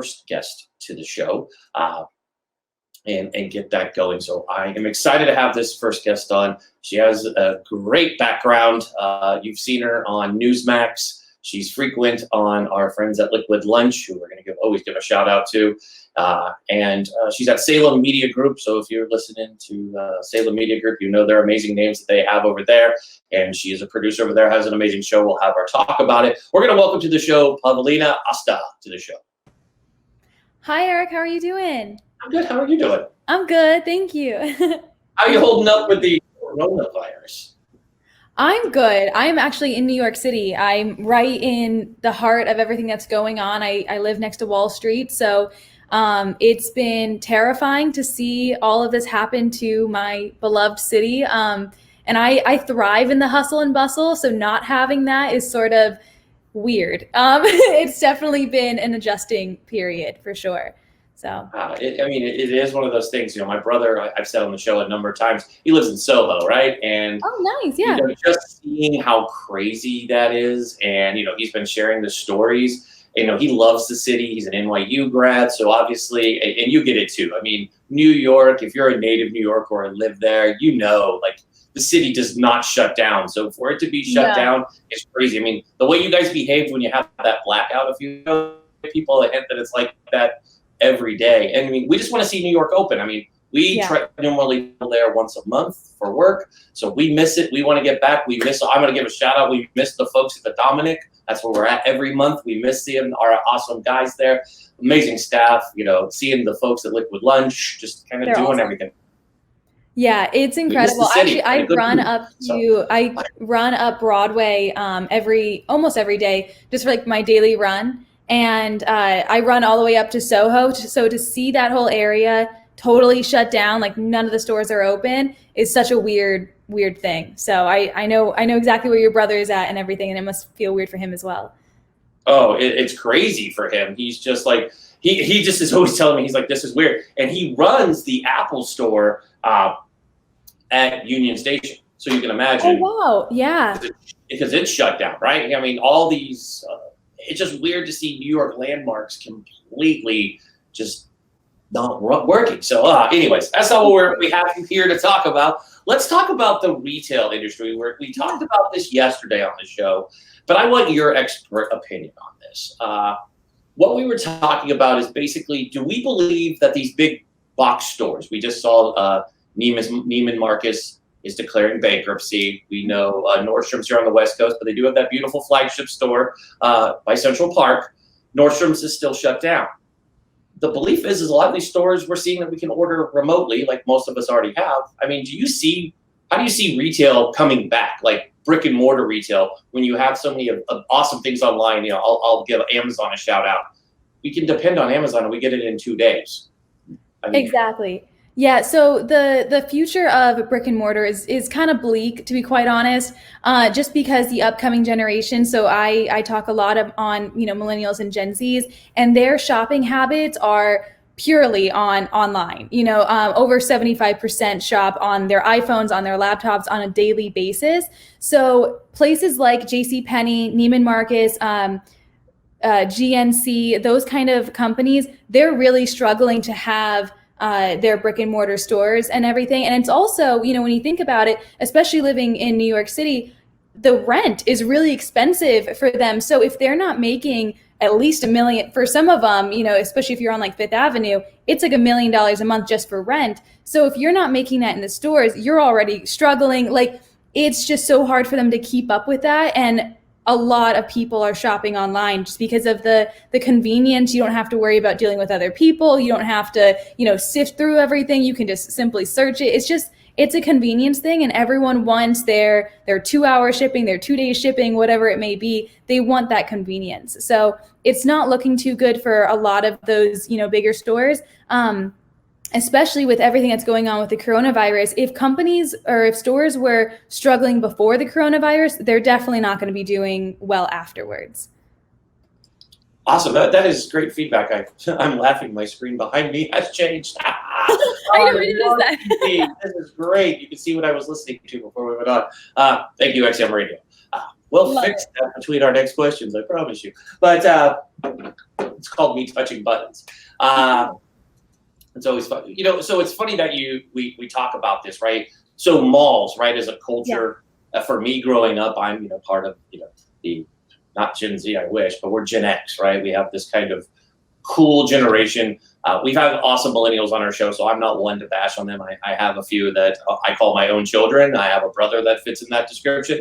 first guest to the show and get that going. So I am excited to have this first guest on. She has a great background. You've seen her on Newsmax. She's frequent on our friends at Liquid Lunch, who we're going to always give a shout out to. And she's at Salem Media Group. So if you're listening to Salem Media Group, you know they're amazing names that they have over there. And she is a producer over there, has an amazing show. We'll have her talk about it. We're going to welcome to the show Pavilna Osta to the show. Hi, Eric. How are you doing? I'm good. How are you doing? I'm good. Thank you. How are you holding up with the coronavirus? I'm good. I'm actually in New York City. I'm right in the heart of everything that's going on. I live next to Wall Street. So it's been terrifying to see all of this happen to my beloved city. And I thrive in the hustle and bustle. So not having that is sort of weird. It's definitely been an adjusting period for sure. So it is one of those things. My brother, I've said on the show a number of times, he lives in Soho, right? And oh, nice, yeah. Just seeing how crazy that is, and he's been sharing the stories. He loves the city. He's an NYU grad, so obviously, and you get it too. New York. If you're a native New Yorker or live there, like the city does not shut down. So for it to be shut down is crazy. The way you guys behaved when you have that blackout, if you know people, a hint that it's like that every day. And we just want to see New York open. We try normally there once a month for work, so we miss it. We want to get back. I'm going to give a shout out. We miss the folks at the Dominic. That's where we're at every month. We miss seeing our awesome guys there, amazing staff. Seeing the folks at Liquid Lunch, just kind of doing awesome. Everything. Yeah, it's incredible. Actually, I run up Broadway almost every day, just for my daily run. And I run all the way up to Soho. So to see that whole area totally shut down, none of the stores are open, is such a weird thing. So I know exactly where your brother is at and everything, and it must feel weird for him as well. Oh, it's crazy for him. He's just he just is always telling me, he's like, this is weird. And he runs the Apple store at Union Station. So you can imagine. Oh, wow. Yeah. Because it's shut down, right? All these... it's just weird to see New York landmarks completely just not working. So anyways, that's not what we have you here to talk about. Let's talk about the retail industry. We talked about this yesterday on the show, but I want your expert opinion on this. What we were talking about is basically, do we believe that these big box stores, we just saw Neiman Marcus is declaring bankruptcy. We know Nordstrom's here on the West Coast, but they do have that beautiful flagship store by Central Park. Nordstrom's is still shut down. The belief is a lot of these stores, we're seeing that we can order remotely, like most of us already have. How do you see retail coming back, like brick and mortar retail, when you have so many awesome things online? I'll give Amazon a shout out. We can depend on Amazon and we get it in 2 days. Exactly. Yeah, so the future of brick and mortar is kind of bleak, to be quite honest, just because the upcoming generation. So I talk a lot on millennials and Gen Zs, and their shopping habits are purely online. Over 75% shop on their iPhones, on their laptops on a daily basis. So places like JCPenney, Neiman Marcus, GNC, those kind of companies, they're really struggling to have their brick and mortar stores and everything. And it's also, when you think about it, especially living in New York City, the rent is really expensive for them. So if they're not making at least $1 million for some of them, especially if you're on Fifth Avenue, it's $1 million a month just for rent. So if you're not making that in the stores, you're already struggling. It's just so hard for them to keep up with that. And a lot of people are shopping online just because of the convenience. You don't have to worry about dealing with other people. You don't have to, sift through everything. You can just simply search it. It's a convenience thing, and everyone wants their 2-hour shipping, their 2-day shipping, whatever it may be. They want that convenience. So it's not looking too good for a lot of those, bigger stores. Especially with everything that's going on with the coronavirus. If companies or if stores were struggling before the coronavirus, they're definitely not going to be doing well afterwards. Awesome. That is great feedback. I'm laughing. My screen behind me has changed. I know, it is that. This is great. You can see what I was listening to before we went on. Thank you, XM Radio. We'll fix that between our next questions, I promise you. But It's called me touching buttons. It's always fun. So it's funny that we talk about this, right? So malls, right, as a culture, for me growing up, I'm, part of, the, not Gen Z, I wish, but we're Gen X, right? We have this kind of cool generation. We've had awesome millennials on our show, so I'm not one to bash on them. I have a few that I call my own children. I have a brother that fits in that description,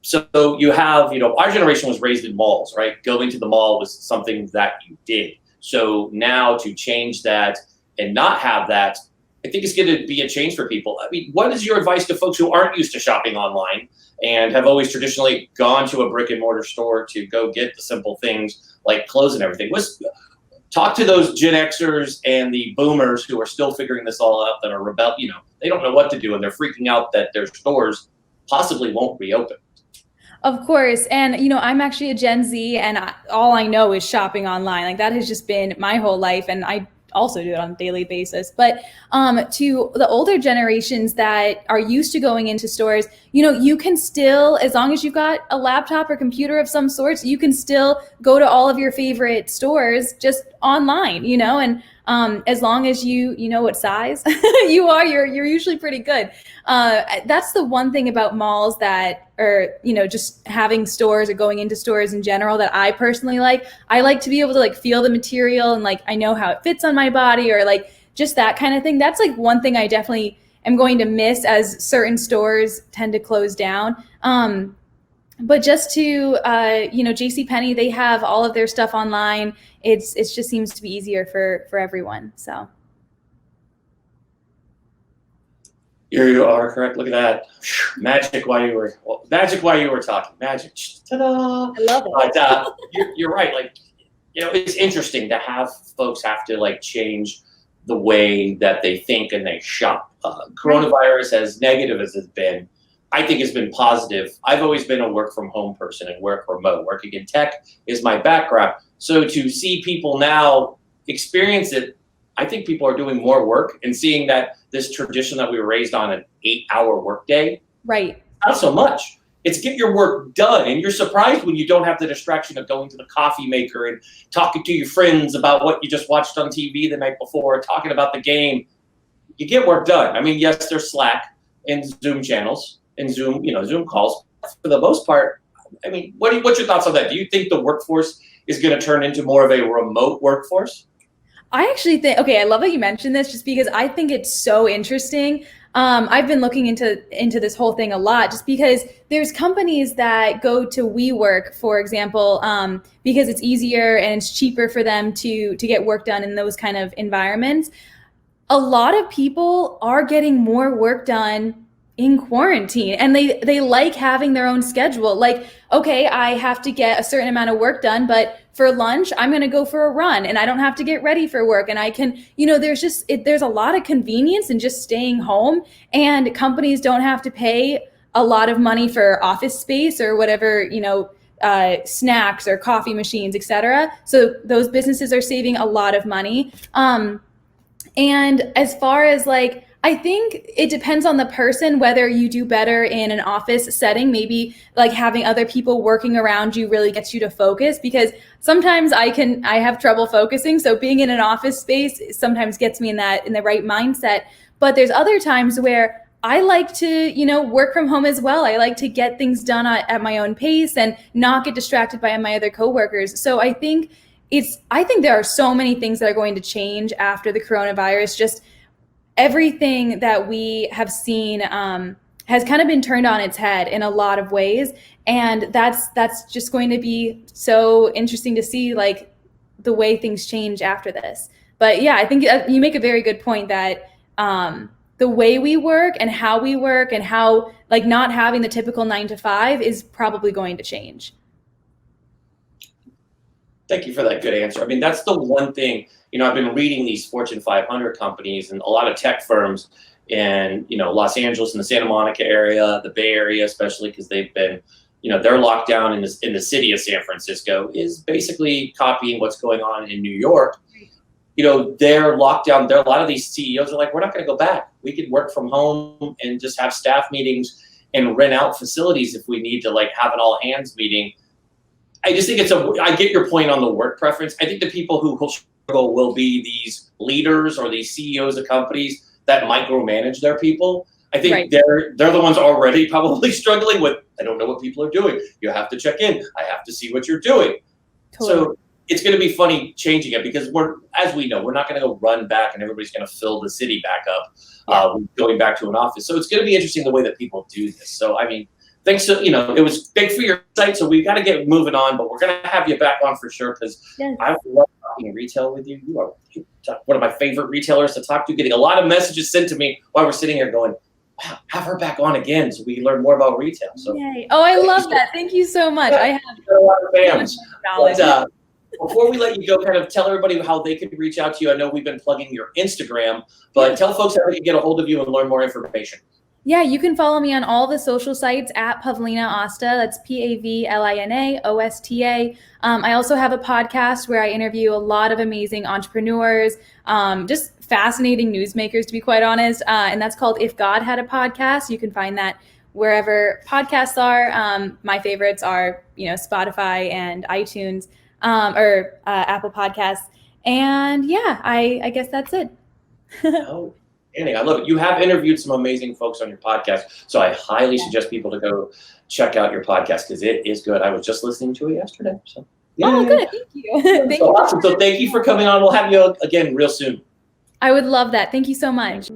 So you have, our generation was raised in malls, right? Going to the mall was something that you did. So now to change that and not have that, I think it's going to be a change for people. I mean, what is your advice to folks who aren't used to shopping online and have always traditionally gone to a brick and mortar store to go get the simple things like clothes and everything? Talk to those Gen Xers and the boomers who are still figuring this all out, that are they don't know what to do, and they're freaking out that their stores possibly won't reopen. Of course. And, I'm actually a Gen Z, and all I know is shopping online. Like, that has just been my whole life. And I also do it on a daily basis. But to the older generations that are used to going into stores, you can still, as long as you've got a laptop or computer of some sorts, you can still go to all of your favorite stores just online, and as long as you know what size you are, you're usually pretty good. That's the one thing about malls just having stores or going into stores in general that I personally like. I like to be able to feel the material and I know how it fits on my body, or just that kind of thing. That's one thing I definitely am going to miss as certain stores tend to close down. But just to, JCPenney, they have all of their stuff online. It just seems to be easier for everyone. So. You are correct. Look at that. Magic while you were talking. Magic. Ta-da! I love it. But you're right. It's interesting to have folks have to change the way that they think and they shop. Coronavirus, as negative as it's been, I think has been positive. I've always been a work from home person and work remote. Working in tech is my background. So to see people now experience it, I think people are doing more work and seeing that this tradition that we were raised on, an 8-hour workday, right? Not so much. It's get your work done. And you're surprised when you don't have the distraction of going to the coffee maker and talking to your friends about what you just watched on TV the night before, talking about the game. You get work done. I mean, yes, there's Slack and Zoom channels and Zoom calls. For the most part, I mean, what's your thoughts on that? Do you think the workforce is going to turn into more of a remote workforce? I actually think, I love that you mentioned this, just because I think it's so interesting. I've been looking into this whole thing a lot, just because there's companies that go to WeWork, for example, because it's easier and it's cheaper for them to get work done in those kind of environments. A lot of people are getting more work done in quarantine, and they like having their own schedule. I have to get a certain amount of work done, but for lunch, I'm going to go for a run and I don't have to get ready for work. And I can, there's a lot of convenience in just staying home, and companies don't have to pay a lot of money for office space or whatever, snacks or coffee machines, etc. So those businesses are saving a lot of money. And as far as I think it depends on the person, whether you do better in an office setting. Maybe having other people working around you really gets you to focus, because sometimes I have trouble focusing. So being in an office space sometimes gets me in the right mindset. But there's other times where I like to, work from home as well. I like to get things done at my own pace and not get distracted by my other coworkers. So I think there are so many things that are going to change after the coronavirus. Just everything that we have seen has kind of been turned on its head in a lot of ways. And that's just going to be so interesting to see, the way things change after this. But yeah, I think you make a very good point that the way we work and how we work and how not having the typical 9 to 5 is probably going to change. Thank you for that good answer. I mean, that's the one thing, I've been reading these Fortune 500 companies and a lot of tech firms in, Los Angeles and the Santa Monica area, the Bay Area, especially because they've been, their lockdown in the city of San Francisco is basically copying what's going on in New York. Their lockdown, a lot of these CEOs are we're not going to go back. We could work from home and just have staff meetings and rent out facilities if we need to have an all hands meeting. I just think I get your point on the work preference. I think the people who will struggle will be these leaders or these CEOs of companies that micromanage their people. I think they're the ones already probably struggling with, I don't know what people are doing. You have to check in. I have to see what you're doing. Totally. So it's going to be funny changing it because as we know, we're not going to go run back and everybody's going to fill the city back up going back to an office. So it's going to be interesting the way that people do this. So, I mean, thanks to, it was big for your site, so we got to get moving on, but we're going to have you back on for sure because I love talking retail with you. You are one of my favorite retailers to talk to, getting a lot of messages sent to me while we're sitting here going, wow, have her back on again so we can learn more about retail. So, yay. Oh, I love that. Thank you so much. I have a lot of fans. But, before we let you go, kind of tell everybody how they can reach out to you. I know we've been plugging your Instagram, but tell folks how they can get a hold of you and learn more information. Yeah, you can follow me on all the social sites at Pavilna Osta. That's Pavlina Osta. I also have a podcast where I interview a lot of amazing entrepreneurs, just fascinating newsmakers, to be quite honest. And that's called If God Had a Podcast. You can find that wherever podcasts are. My favorites are, Spotify and iTunes or Apple Podcasts. And yeah, I guess that's it. I love it. You have interviewed some amazing folks on your podcast, so I highly suggest people to go check out your podcast because it is good. I was just listening to it yesterday. So, oh, good. Thank you. Awesome. So thank you for coming on. We'll have you again real soon. I would love that. Thank you so much.